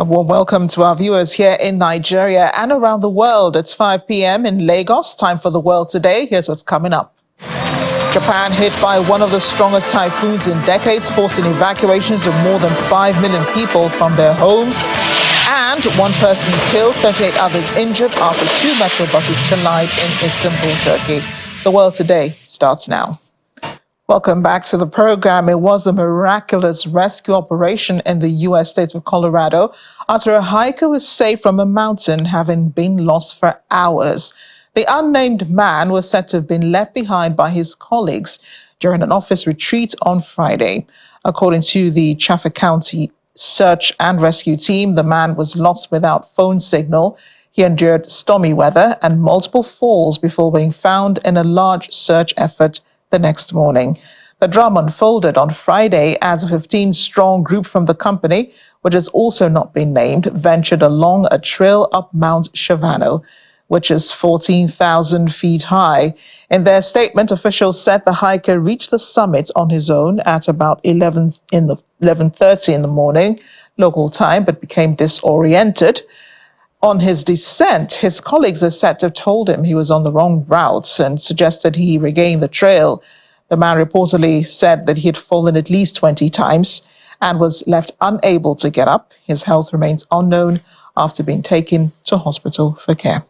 A warm welcome to our viewers here in Nigeria and around the world. It's 5 p.m. in Lagos. Time for the world today. Here's what's coming up. Japan hit by one of the strongest typhoons in decades, forcing evacuations of more than 5 million people from their homes. And one person killed, 38 others injured after two metro buses collide in Istanbul, Turkey. The world today starts now. Welcome back to the program. It was a miraculous rescue operation in the U.S. state of Colorado after a hiker was saved from a mountain having been lost for hours. The unnamed man was said to have been left behind by his colleagues during an office retreat on Friday. According to the Chaffee County Search and Rescue Team, the man was lost without phone signal. He endured stormy weather and multiple falls before being found in a large search effort the next morning. The drama unfolded on Friday as a 15-strong group from the company, which has also not been named, ventured along a trail up Mount Shavano, which is 14,000 feet high. In their statement, officials said the hiker reached the summit on his own at about 11:30 in the morning, local time, but became disoriented. On his descent, his colleagues are said to have told him he was on the wrong route and suggested he regain the trail. The man reportedly said that he had fallen at least 20 times and was left unable to get up. His health remains unknown after being taken to hospital for care.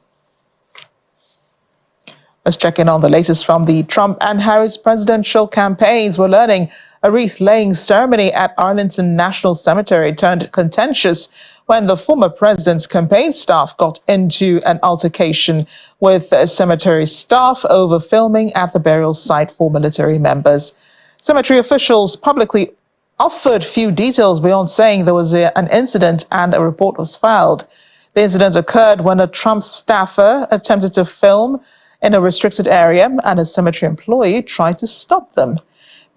Let's check in on the latest from the Trump and Harris presidential campaigns. We're learning a wreath-laying ceremony at Arlington National Cemetery turned contentious when the former president's campaign staff got into an altercation with cemetery staff over filming at the burial site for military members. Cemetery officials publicly offered few details beyond saying there was an incident and a report was filed. The incident occurred when a Trump staffer attempted to film in a restricted area and a cemetery employee tried to stop them.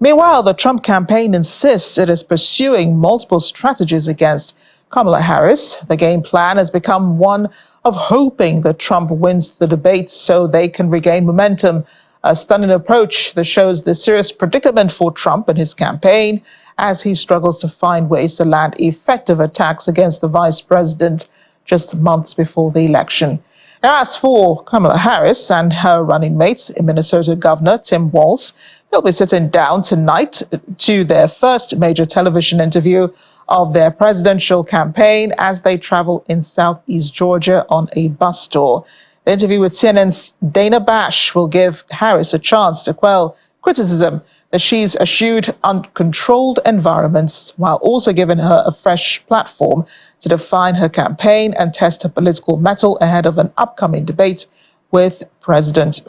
Meanwhile, the Trump campaign insists it is pursuing multiple strategies against Kamala Harris. The game plan has become one of hoping that Trump wins the debate so they can regain momentum. A stunning approach that shows the serious predicament for Trump and his campaign as he struggles to find ways to land effective attacks against the vice president just months before the election. Now, as for Kamala Harris and her running mate, Minnesota Governor Tim Walz, they'll be sitting down tonight to their first major television interview of their presidential campaign as they travel in southeast Georgia on a bus tour. The interview with CNN's Dana Bash will give Harris a chance to quell criticism that she's eschewed uncontrolled environments while also giving her a fresh platform to define her campaign and test her political mettle ahead of an upcoming debate with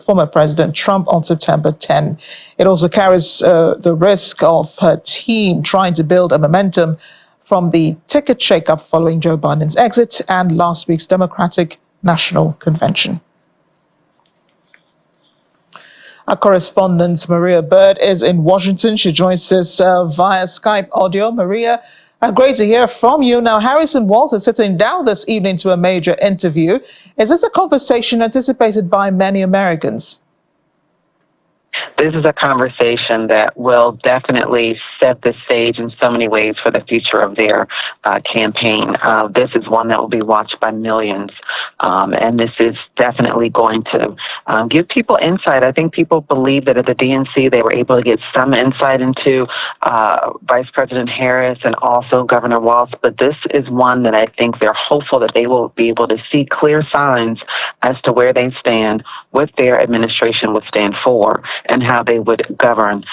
former President Trump on September 10. It also carries the risk of her team trying to build a momentum from the ticket shakeup following Joe Biden's exit and last week's Democratic National Convention. Our correspondent Maria Bird is in Washington. She joins us via Skype audio. Maria, great to hear from you. Now, Harris and Walz are sitting down this evening to a major interview. Is this a conversation anticipated by many Americans? This is a conversation that will definitely set the stage in so many ways for the future of their campaign. This is one that will be watched by millions, and this is definitely going to give people insight. I think people believe that at the DNC they were able to get some insight into Vice President Harris and also Governor Walz, but this is one that I think they're hopeful that they will be able to see clear signs as to where they stand, what their administration would stand for, and how they would govern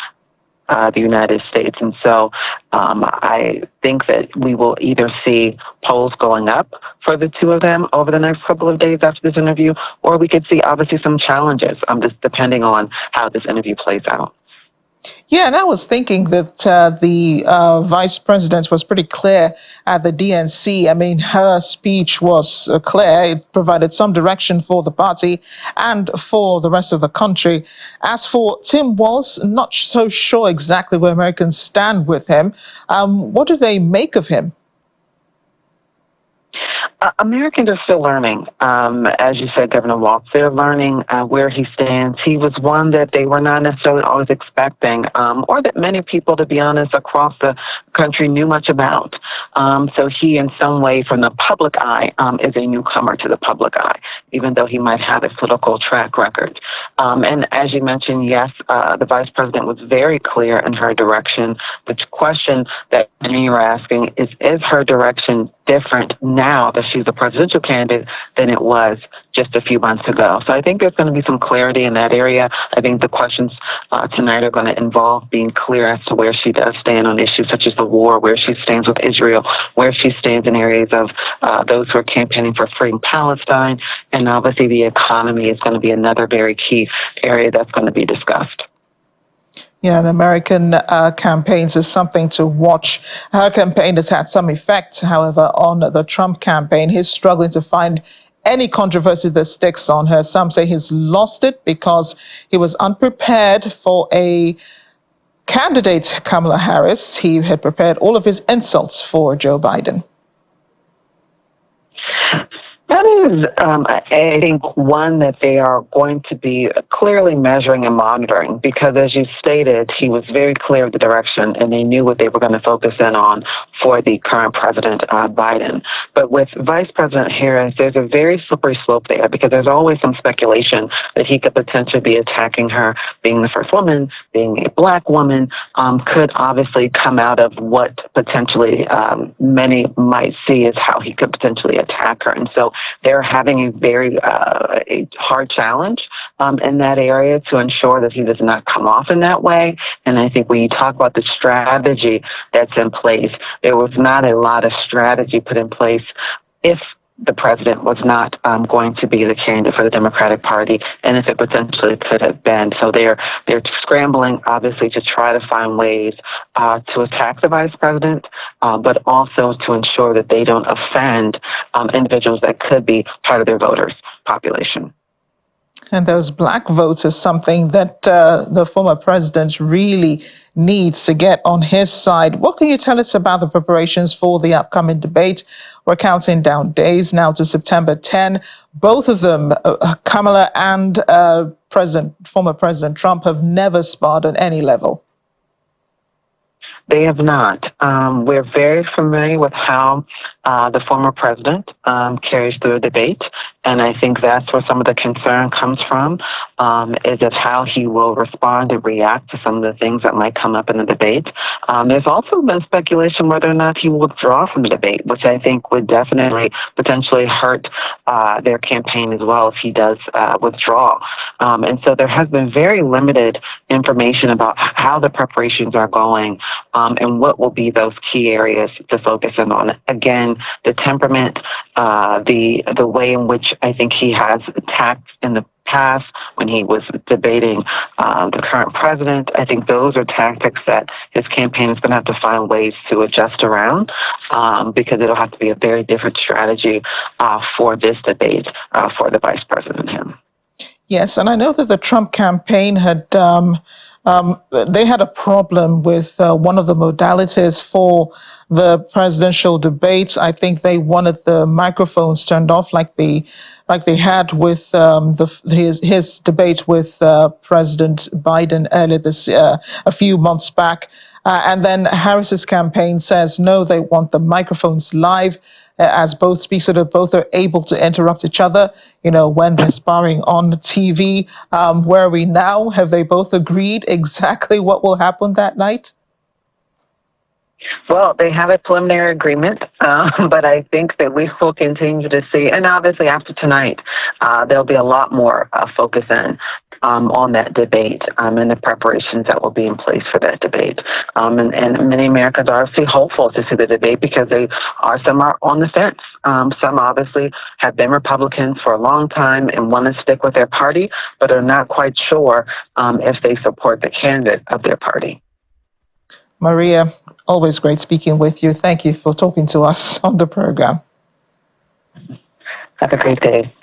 the United States. And so I think that we will either see polls going up for the two of them over the next couple of days after this interview, or we could see obviously some challenges, just depending on how this interview plays out. Yeah, and I was thinking that the vice president was pretty clear at the DNC. I mean, her speech was clear. It provided some direction for the party and for the rest of the country. As for Tim Walz, not so sure exactly where Americans stand with him. What do they make of him? Americans are still learning. As you said, Governor Walz, they're learning where he stands. He was one that they were not necessarily always expecting, or that many people, to be honest, across the country knew much about. So he, in some way, from the public eye, is a newcomer to the public eye, even though he might have a political track record. And as you mentioned, yes, the vice president was very clear in her direction. The question that many are asking is her direction different now that she's a presidential candidate than it was just a few months ago? So I think there's going to be some clarity in that area. I think the questions tonight are going to involve being clear as to where she does stand on issues such as the war, where she stands with Israel, where she stands in areas of those who are campaigning for freeing Palestine, and obviously the economy is going to be another very key area that's going to be discussed. Yeah, and American campaigns is something to watch. Her campaign has had some effect, however, on the Trump campaign. He's struggling to find any controversy that sticks on her. Some say he's lost it because he was unprepared for a candidate, Kamala Harris. He had prepared all of his insults for Joe Biden. That is, I think, one that they are going to be clearly measuring and monitoring because, as you stated, he was very clear of the direction and they knew what they were going to focus in on for the current president, Biden. But with Vice President Harris, there's a very slippery slope there because there's always some speculation that he could potentially be attacking her. Being the first woman, being a black woman, could obviously come out of what potentially many might see as how he could potentially attack her. And so they're having a very a hard challenge in that area to ensure that he does not come off in that way. And I think when you talk about the strategy that's in place, there was not a lot of strategy put in place if the president was not going to be the candidate for the Democratic Party, and if it potentially could have been. So they're scrambling, obviously, to try to find ways to attack the vice president, but also to ensure that they don't offend individuals that could be part of their voters' population. And those black votes is something that the former president really needs to get on his side. What can you tell us about the preparations for the upcoming debate? We're counting down days now to September 10. Both of them, Kamala and former President Trump, have never sparred on any level. They have not. We're very familiar with how the former president carries through a debate, and I think that's where some of the concern comes from, is of how he will respond and react to some of the things that might come up in the debate. There's also been speculation whether or not he will withdraw from the debate, which I think would definitely potentially hurt their campaign as well if he does withdraw. And so there has been very limited information about how the preparations are going and what will be those key areas to focus in on. Again, the temperament, the way in which I think he has attacked in the past when he was debating the current president. I think those are tactics that his campaign is going to have to find ways to adjust around because it'll have to be a very different strategy for this debate for the vice president and him. Yes, and I know that the Trump campaign had they had a problem with one of the modalities for the presidential debates. I think they wanted the microphones turned off, like they had with his debate with President Biden earlier this a few months back. And then Harris's campaign says no, they want the microphones live. As both speak, so that both are able to interrupt each other, when they're sparring on TV. Where are we now? Have they both agreed exactly what will happen that night? Well, they have a preliminary agreement, but I think that we will continue to see, and obviously after tonight, there'll be a lot more focus on that debate and the preparations that will be in place for that debate. And many Americans are obviously hopeful to see the debate because some are on the fence. Some obviously have been Republicans for a long time and want to stick with their party, but are not quite sure if they support the candidate of their party. Maria, always great speaking with you. Thank you for talking to us on the program. Have a great day.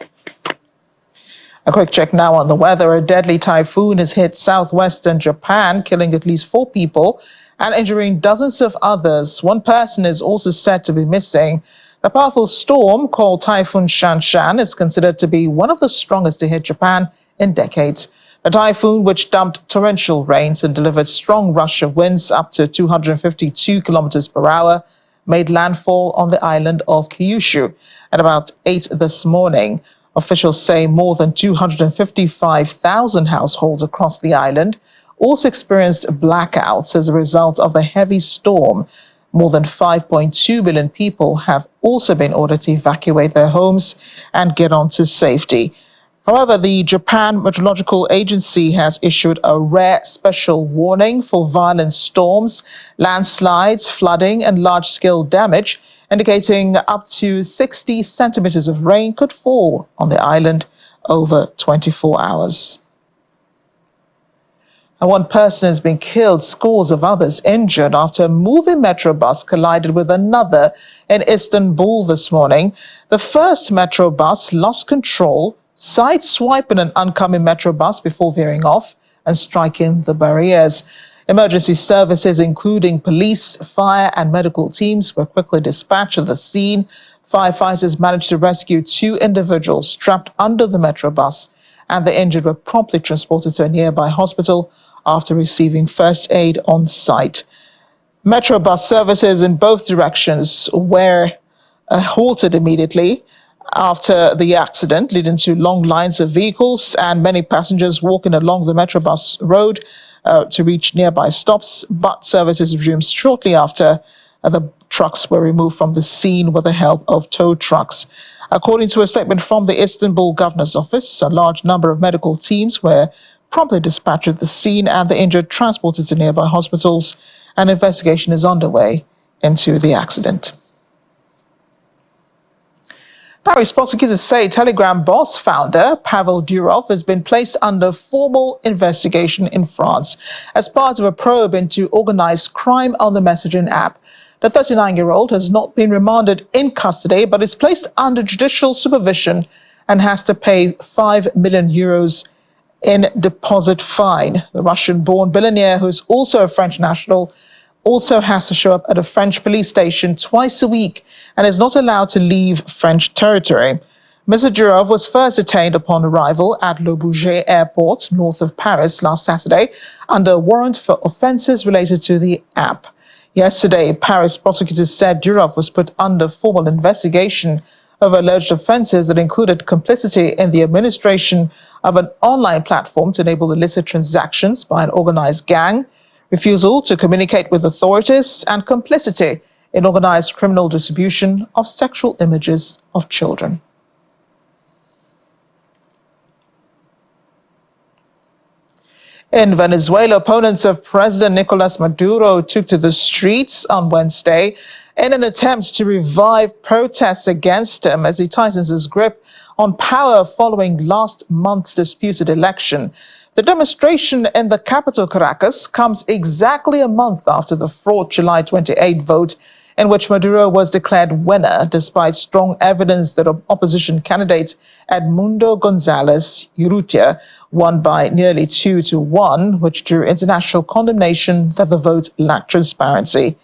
A quick check now on the weather. A deadly typhoon has hit southwestern Japan, killing at least 4 people and injuring dozens of others. One person is also said to be missing. The powerful storm, called Typhoon Shanshan, is considered to be one of the strongest to hit Japan in decades. The typhoon, which dumped torrential rains and delivered strong rush of winds up to 252 kilometers per hour, made landfall on the island of Kyushu at about 8 this morning. Officials say more than 255,000 households across the island also experienced blackouts as a result of the heavy storm. More than 5.2 million people have also been ordered to evacuate their homes and get on to safety. However, the Japan Meteorological Agency has issued a rare special warning for violent storms, landslides, flooding, and large-scale damage, indicating up to 60 centimeters of rain could fall on the island over 24 hours. And one person has been killed, scores of others injured after a moving metro bus collided with another in Istanbul this morning. The first metro bus lost control, sideswiping an oncoming metro bus before veering off and striking the barriers. Emergency services, including police, fire, and medical teams, were quickly dispatched to the scene. Firefighters managed to rescue 2 individuals trapped under the metro bus, and the injured were promptly transported to a nearby hospital after receiving first aid on site. Metro bus services in both directions were halted immediately after the accident, leading to long lines of vehicles and many passengers walking along the metro bus road to reach nearby stops. But services resumed shortly after the trucks were removed from the scene with the help of tow trucks. According to a statement from the Istanbul governor's office, a large number of medical teams were promptly dispatched to the scene and the injured transported to nearby hospitals. An investigation is underway into the accident. Paris prosecutors say Telegram boss founder Pavel Durov has been placed under formal investigation in France as part of a probe into organized crime on the messaging app. The 39-year-old has not been remanded in custody but is placed under judicial supervision and has to pay 5 million euros in deposit fine. The Russian-born billionaire, who is also a French national, also has to show up at a French police station twice a week and is not allowed to leave French territory. Mr. Durov was first detained upon arrival at Le Bourget airport, north of Paris, last Saturday, under a warrant for offences related to the app. Yesterday, Paris prosecutors said Durov was put under formal investigation of alleged offences that included complicity in the administration of an online platform to enable illicit transactions by an organized gang, refusal to communicate with authorities, and complicity in organized criminal distribution of sexual images of children. In Venezuela, opponents of President Nicolas Maduro took to the streets on Wednesday in an attempt to revive protests against him as he tightens his grip on power following last month's disputed election. The demonstration in the capital, Caracas, comes exactly a month after the fraught July 28 vote in which Maduro was declared winner, despite strong evidence that opposition candidate Edmundo González Urrutia won by nearly 2-1, which drew international condemnation that the vote lacked transparency.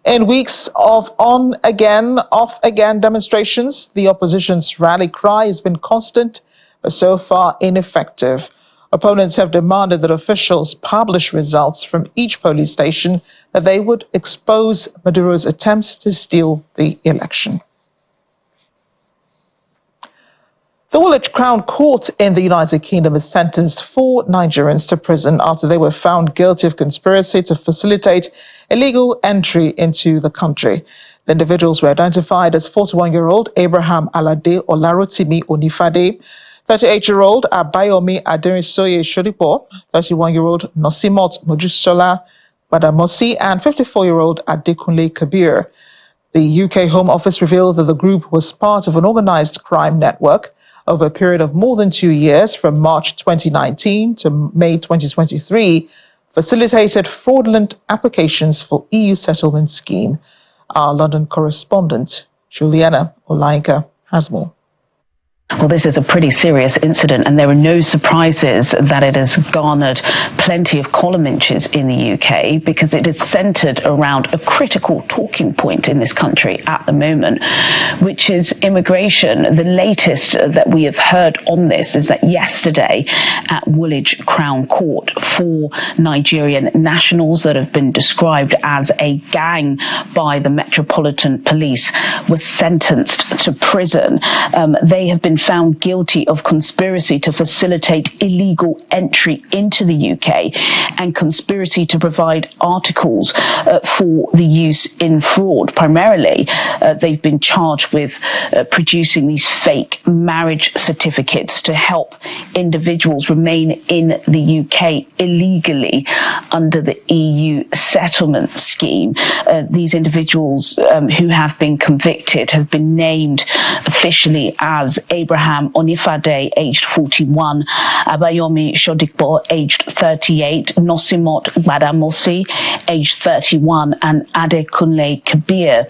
In weeks of on-again, off-again demonstrations, the opposition's rally cry has been constant, but so far ineffective. Opponents have demanded that officials publish results from each polling station, that they would expose Maduro's attempts to steal the election. The Woolwich Crown Court in the United Kingdom has sentenced 4 Nigerians to prison after they were found guilty of conspiracy to facilitate illegal entry into the country. The individuals were identified as 41-year-old Abraham Alade Olarotimi Onifade, 38-year-old Abayomi Aderinsoye Shodipo, 31-year-old Nosimot Mojusola Badamosi, and 54-year-old Adekunle Kabir. The UK Home Office revealed that the group was part of an organized crime network over a period of more than 2 years, from March 2019 to May 2023, facilitated fraudulent applications for EU settlement scheme. Our London correspondent, Juliana Olainka, has more. Well, this is a pretty serious incident, and there are no surprises that it has garnered plenty of column inches in the UK, because it is centred around a critical talking point in this country at the moment, which is immigration. The latest that we have heard on this is that yesterday at Woolwich Crown Court, 4 Nigerian nationals that have been described as a gang by the Metropolitan Police were sentenced to prison. They have been found guilty of conspiracy to facilitate illegal entry into the UK and conspiracy to provide articles for the use in fraud. Primarily, they've been charged with producing these fake marriage certificates to help individuals remain in the UK illegally under the EU settlement scheme. These individuals who have been convicted have been named officially as Abraham Onifade, aged 41, Abayomi Shodikbo, aged 38, Nosimot Gbadamosi, aged 31, and Adekunle Kabir,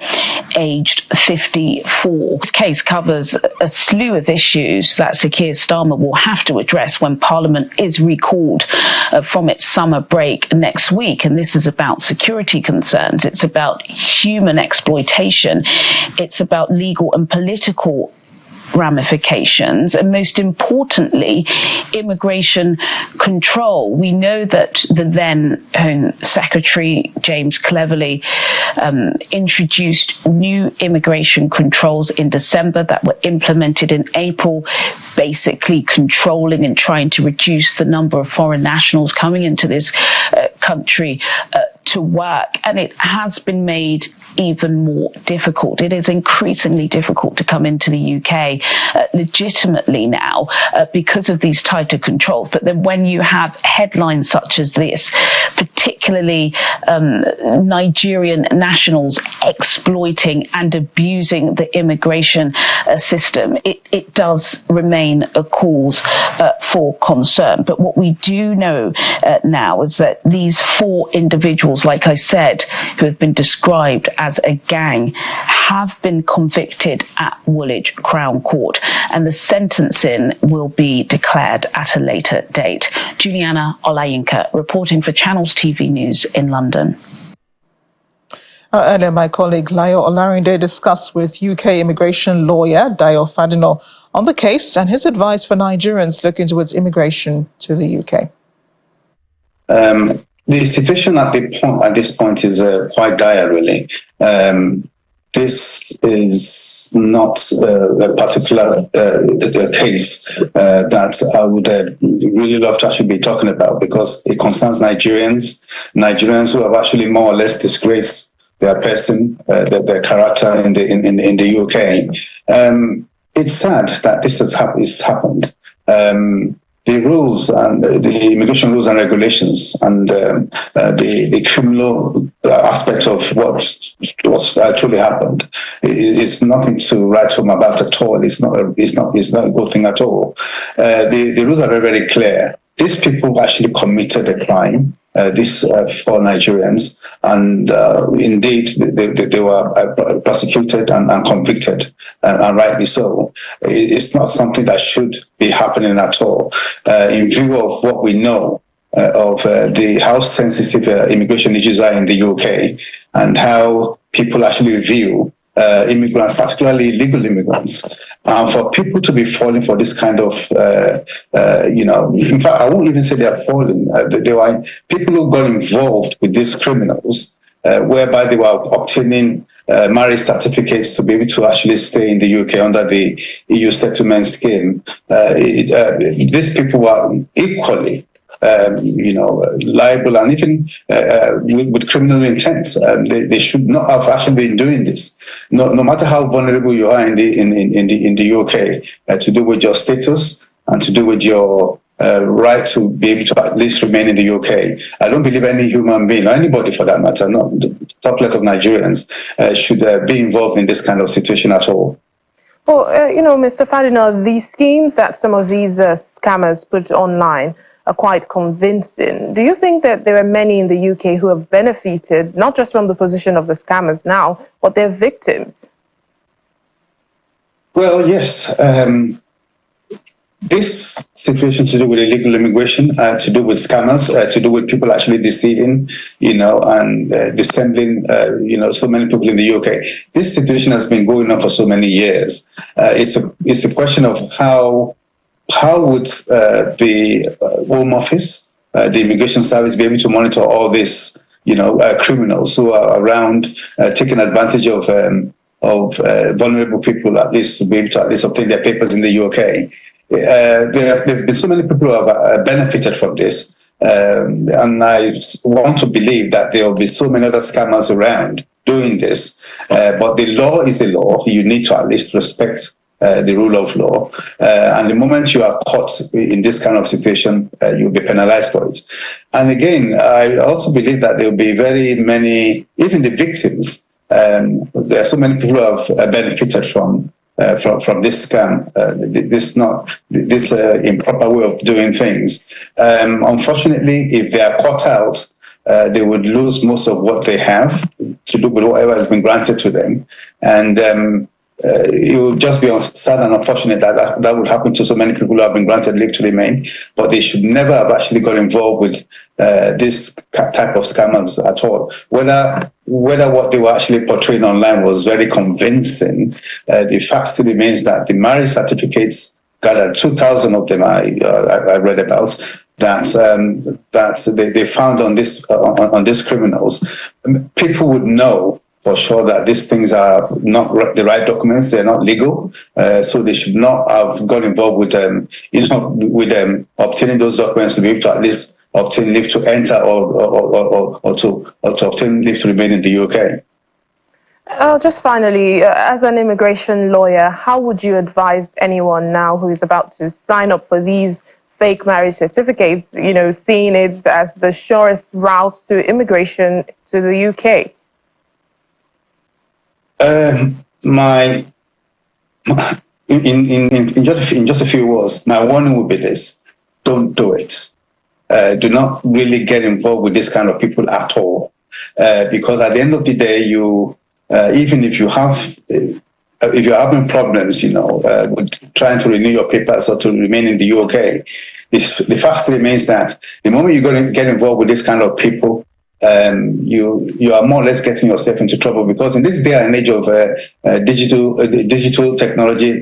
aged 54. This case covers a slew of issues that Sir Keir Starmer will have to address when Parliament is recalled from its summer break next week. And this is about security concerns. It's about human exploitation. It's about legal and political ramifications, and most importantly, immigration control. We know that the then Home Secretary, James Cleverly, introduced new immigration controls in December that were implemented in April, basically controlling and trying to reduce the number of foreign nationals coming into this country to work. And it has been made even more difficult. It is increasingly difficult to come into the UK legitimately now because of these tighter controls. But then when you have headlines such as this, particularly Nigerian nationals exploiting and abusing the immigration system, it does remain a cause for concern. But what we do know now is that these 4 individuals, like I said, who have been described as a gang, have been convicted at Woolwich Crown Court, and the sentencing will be declared at a later date. Juliana Olayinka reporting for Channels TV News in London. Earlier, my colleague Layo Olarinde discussed with UK immigration lawyer Dayo Fadino on the case and his advice for Nigerians looking towards immigration to the UK. The situation at this point is quite dire, really. This is not a particular case that I would really love to actually be talking about, because it concerns Nigerians who have actually more or less disgraced their person, their character in the UK. It's sad that this has happened. The rules and the immigration rules and regulations and the criminal aspect of what's actually happened is nothing to write home about at all. It's not a good thing at all. The rules are very, very clear. These people actually committed a crime. These 4 Nigerians, and indeed they were prosecuted and convicted, and rightly so. It's not something that should be happening at all. In view of what we know of how sensitive immigration issues are in the UK, and how people actually view immigrants, particularly illegal immigrants, for people to be falling for this kind of, in fact, I won't even say they are falling. There were people who got involved with these criminals, whereby they were obtaining marriage certificates to be able to actually stay in the UK under the EU settlement scheme. These people were equally liable, and even with criminal intent. They should not have actually been doing this. No matter how vulnerable you are in the UK, to do with your status and to do with your right to be able to at least remain in the UK. I don't believe any human being, or anybody for that matter, not the top level of Nigerians, should be involved in this kind of situation at all. Well, Mr. Fadino, the schemes that some of these scammers put online are quite convincing. Do you think that there are many in the UK who have benefited, not just from the position of the scammers now, but they're victims? Well, yes. This situation to do with illegal immigration, to do with scammers, to do with people actually deceiving, and dissembling, so many people in the UK. This situation has been going on for so many years. It's a question of how would the Home Office, the Immigration Service, be able to monitor all these, criminals who are around taking advantage of vulnerable people, at least to be able to at least obtain their papers in the UK. There have been so many people who have benefited from this, and I want to believe that there will be so many other scammers around doing this. But the law is the law. You need to at least respect the rule of law. And the moment you are caught in this kind of situation, you'll be penalized for it. And again, I also believe that there will be very many, even the victims. There are so many people who have benefited from this scam, this improper way of doing things. Unfortunately, if they are caught out, they would lose most of what they have to do with whatever has been granted to them, and it would just be sad and unfortunate that would happen to so many people who have been granted leave to remain, but they should never have actually got involved with this type of scammers at all. Whether what they were actually portraying online was very convincing, the fact still remains that the marriage certificates, gathered 2,000 of them I read about, that they found on these criminals. People would know for sure that these things are not the right documents; they're not legal, so they should not have got involved with obtaining those documents to be able to at least obtain leave to enter or to obtain leave to remain in the UK. Just finally, as an immigration lawyer, how would you advise anyone now who is about to sign up for these fake marriage certificates, seeing it as the surest route to immigration to the UK? In just a few words, my warning would be this: don't do it. Do not really get involved with this kind of people at all, because at the end of the day, even if you're having problems, with trying to renew your papers or to remain in the UK, the fact remains that the moment you get involved with this kind of people, you are more or less getting yourself into trouble, because in this day and age of digital technology,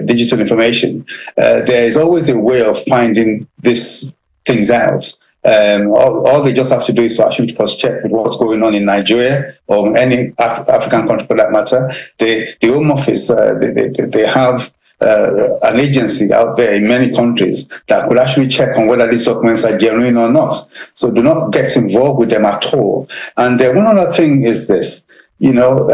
digital information, there is always a way of finding these things out. All they just have to do is to actually cross-check with what's going on in Nigeria or any African country for that matter. The Home Office, they have an agency out there in many countries that could actually check on whether these documents are genuine or not. So do not get involved with them at all. And one other thing is this: he who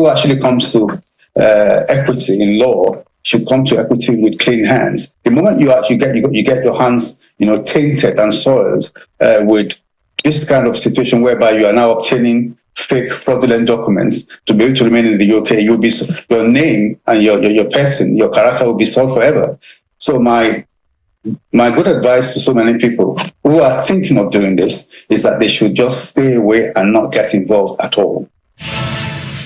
actually comes to equity in law should come to equity with clean hands. The moment you get your hands tainted and soiled with this kind of situation whereby you are now obtaining fake fraudulent documents to be able to remain in the UK, your name and your person, your character will be soiled forever. So my good advice to so many people who are thinking of doing this is that they should just stay away and not get involved at all.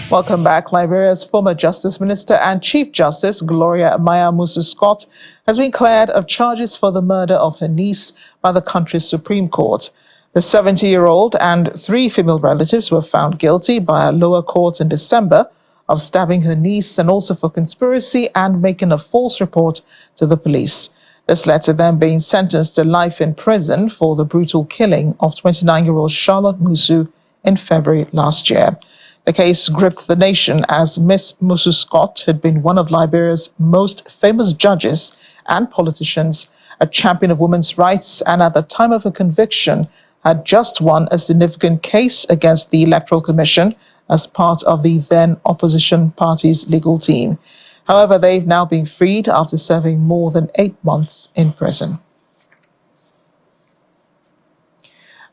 Welcome back. Liberia's former Justice Minister and Chief Justice, Gloria Musu-Scott, has been cleared of charges for the murder of her niece by the country's Supreme Court. The 70-year-old and 3 female relatives were found guilty by a lower court in December of stabbing her niece and also for conspiracy and making a false report to the police. This led to them being sentenced to life in prison for the brutal killing of 29-year-old Charlotte Musu in February last year. The case gripped the nation as Miss Musu-Scott had been one of Liberia's most famous judges and politicians, a champion of women's rights, and at the time of her conviction had just won a significant case against the Electoral Commission as part of the then opposition party's legal team. However, they've now been freed after serving more than 8 months in prison.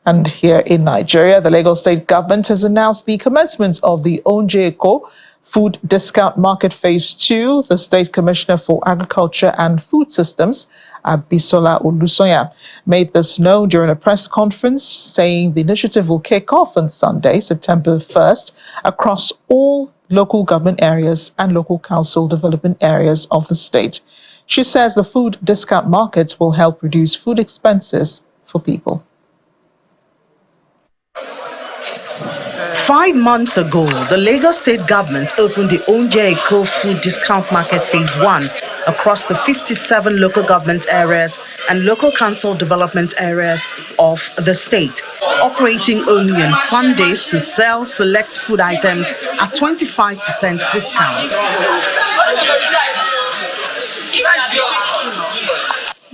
And here in Nigeria, the Lagos State government has announced the commencement of the Onje-Eko Food Discount Market Phase 2. The State Commissioner for Agriculture and Food Systems, Abisola Olusoya, made this known during a press conference, saying the initiative will kick off on Sunday, September 1st, across all local government areas and local council development areas of the state. She says the food discount markets will help reduce food expenses for people. 5 months ago, the Lagos State government opened the Oúnjẹ Èkó Food Discount Market Phase 1 across the 57 local government areas and local council development areas of the state, operating only on Sundays to sell select food items at 25% discount.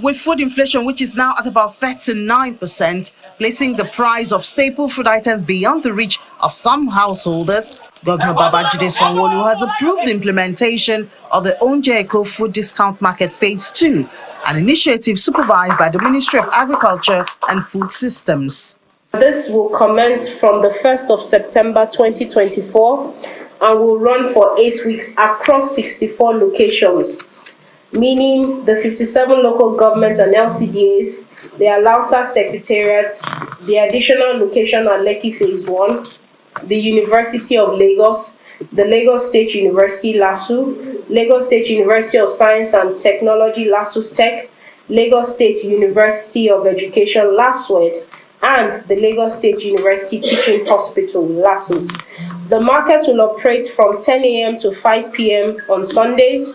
With food inflation, which is now at about 39%, placing the price of staple food items beyond the reach of some householders, Governor Babajide Sanwo-Olu has approved the implementation of the Oúnjẹ Èkó Food Discount Market Phase 2, an initiative supervised by the Ministry of Agriculture and Food Systems. This will commence from the 1st of September 2024 and will run for 8 weeks across 64 locations, meaning the 57 local governments and LCDAs, the Alausa Secretariats, the additional location at Lekki Phase 1, the University of Lagos, the Lagos State University LASU, Lagos State University of Science and Technology LASUS-Tech, Lagos State University of Education LASUED, and the Lagos State University Teaching Hospital LASUS. The market will operate from 10 a.m. to 5 p.m. on Sundays,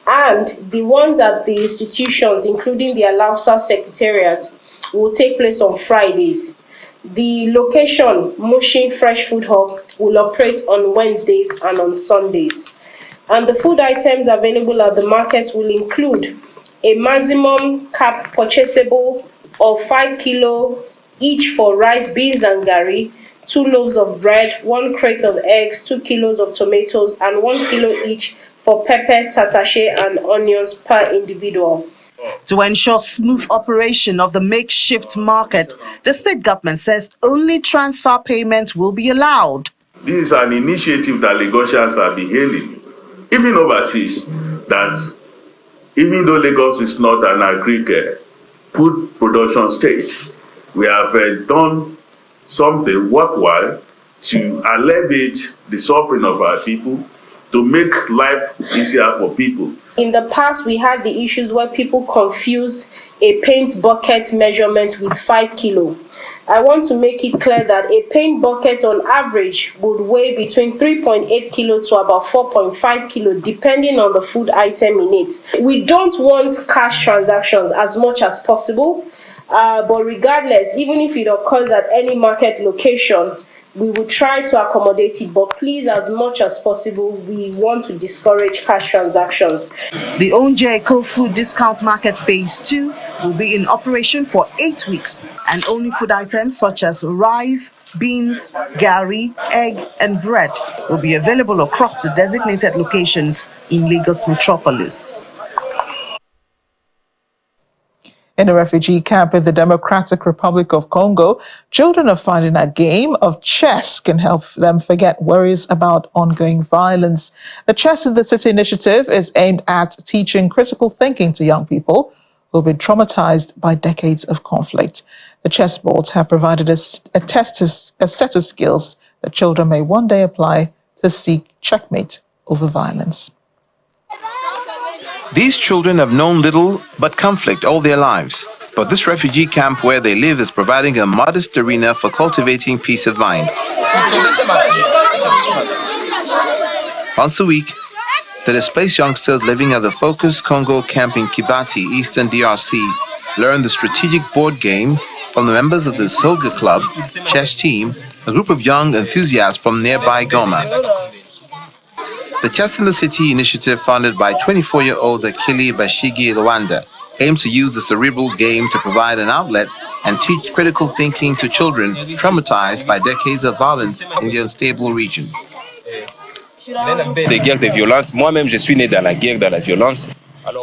and the ones at the institutions, including the Alausa Secretariat, will take place on Fridays. The location, Mushin Fresh Food Hub, will operate on Wednesdays and on Sundays. And the food items available at the markets will include a maximum cap purchasable of 5 kilo each for rice, beans, and gari, 2 loaves of bread, 1 crate of eggs, 2 kilos of tomatoes, and 1 kilo each for pepper, tatashe, and onions per individual. To ensure smooth operation of the makeshift market, the state government says only transfer payments will be allowed. This is an initiative that Lagosians are hailing, even overseas, that even though Lagos is not an food production state, we have done something worthwhile to alleviate the suffering of our people, to make life easier for people. In the past, we had the issues where people confuse a paint bucket measurement with 5 kilo. I want to make it clear that a paint bucket on average would weigh between 3.8 kilo to about 4.5 kilo, depending on the food item in it. We don't want cash transactions as much as possible, but regardless, even if it occurs at any market location, we will try to accommodate it, but please, as much as possible, we want to discourage cash transactions. The Oúnjẹ Èkó Food Discount Market Phase 2 will be in operation for 8 weeks, and only food items such as rice, beans, gari, egg, and bread will be available across the designated locations in Lagos metropolis. In a refugee camp in the Democratic Republic of Congo, children are finding a game of chess can help them forget worries about ongoing violence. The Chess in the City initiative is aimed at teaching critical thinking to young people who have been traumatized by decades of conflict. The chess boards have provided a set of skills that children may one day apply to seek checkmate over violence. These children have known little but conflict all their lives. But this refugee camp where they live is providing a modest arena for cultivating peace of mind. Once a week, the displaced youngsters living at the Focus Congo camp in Kibati, Eastern DRC, learn the strategic board game from the members of the Soga Club chess team, a group of young enthusiasts from nearby Goma. The Chess in the City initiative, founded by 24-year-old Akili Bashigi Rwanda, aims to use the cerebral game to provide an outlet and teach critical thinking to children traumatized by decades of violence in the unstable region.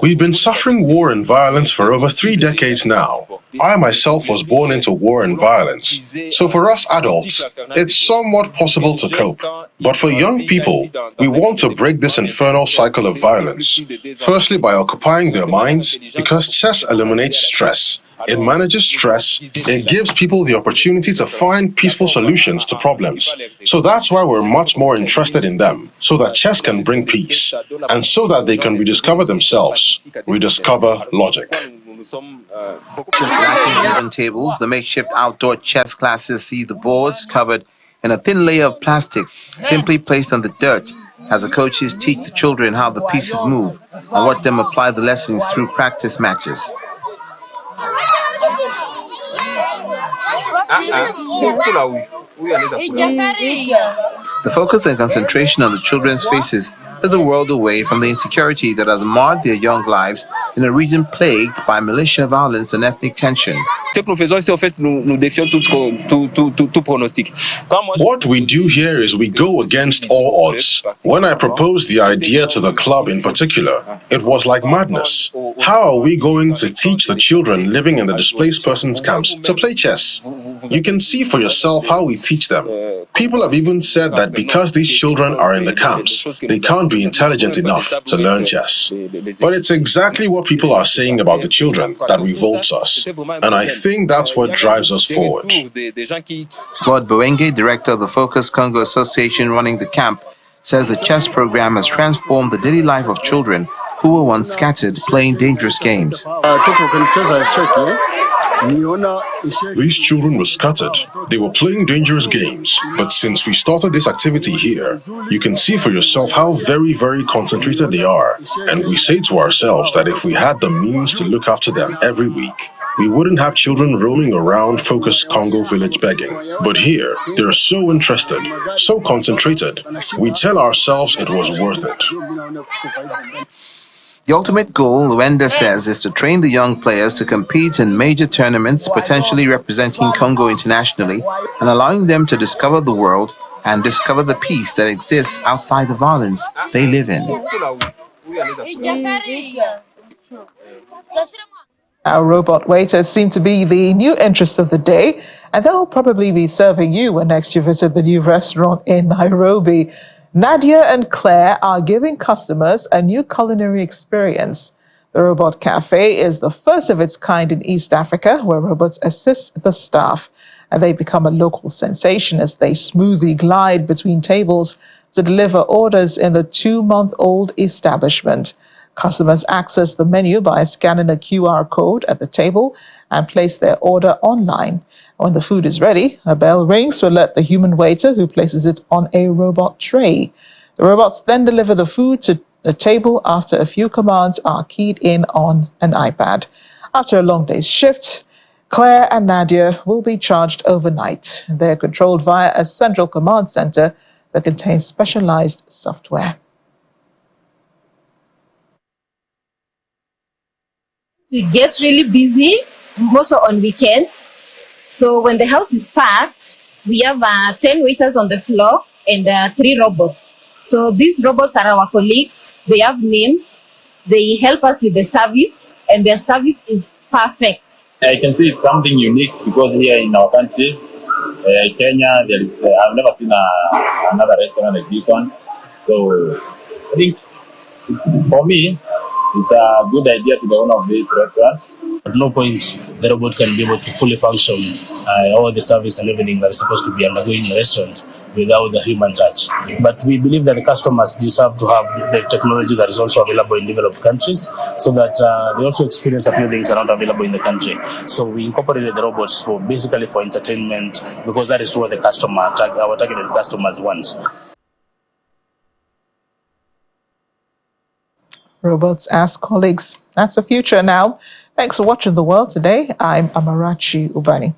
We've been suffering war and violence for over 3 decades now. I myself was born into war and violence. So for us adults, it's somewhat possible to cope. But for young people, we want to break this infernal cycle of violence. Firstly, by occupying their minds, because chess eliminates stress. It manages stress. It gives people the opportunity to find peaceful solutions to problems. So that's why we're much more interested in them, so that chess can bring peace, and so that they can rediscover themselves. ourselves. We discover logic. Lacking even tables, the makeshift outdoor chess classes see the boards covered in a thin layer of plastic, simply placed on the dirt, as the coaches teach the children how the pieces move and let them apply the lessons through practice matches. The focus and concentration on the children's faces is a world away from the insecurity that has marred their young lives in a region plagued by militia violence and ethnic tension. What we do here is we go against all odds. When I proposed the idea to the club in particular, it was like madness. How are we going to teach the children living in the displaced persons camps to play chess? You can see for yourself how we teach them. People have even said that because these children are in the camps, they can't be intelligent enough to learn chess. But it's exactly what people are saying about the children that revolts us. And I think that's what drives us forward. Rod Boenge, director of the Focus Congo Association running the camp, says the chess program has transformed the daily life of children who were once scattered playing dangerous games. These children were scattered. They were playing dangerous games. But since we started this activity here, you can see for yourself how very, very concentrated they are. And we say to ourselves that if we had the means to look after them every week, we wouldn't have children roaming around Focus Congo village begging. But here, they're so interested, so concentrated. We tell ourselves it was worth it. The ultimate goal, Luenda says, is to train the young players to compete in major tournaments, potentially representing Congo internationally, and allowing them to discover the world and discover the peace that exists outside the violence they live in. Our robot waiters seem to be the new interest of the day, and they'll probably be serving you when next you visit the new restaurant in Nairobi. Nadia and Claire are giving customers a new culinary experience. The Robot Cafe is the first of its kind in East Africa, where robots assist the staff, and they become a local sensation as they smoothly glide between tables to deliver orders in the 2-month-old establishment. Customers access the menu by scanning a QR code at the table and place their order online. When the food is ready, a bell rings to alert the human waiter, who places it on a robot tray. The robots then deliver the food to the table after a few commands are keyed in on an iPad. After a long day's shift, Claire and Nadia will be charged overnight. They're controlled via a central command center that contains specialized software. It gets really busy, also on weekends. So when the house is packed, we have 10 waiters on the floor and 3 robots. So these robots are our colleagues. They have names. They help us with the service, and their service is perfect. I can see it's something unique because here in our country, Kenya, there is, I've never seen another restaurant like this one. So I think for me, it's a good idea to the owner of this restaurant. At no point the robot can be able to fully function all the service and everything that is supposed to be undergoing in the restaurant without the human touch. But we believe that the customers deserve to have the technology that is also available in developed countries, so that they also experience a few things that are not available in the country. So we incorporated the robots basically for entertainment, because that is what the customer, our targeted customers want. Robots as colleagues. That's the future now. Thanks for watching The World today. I'm Amarachi Ubani.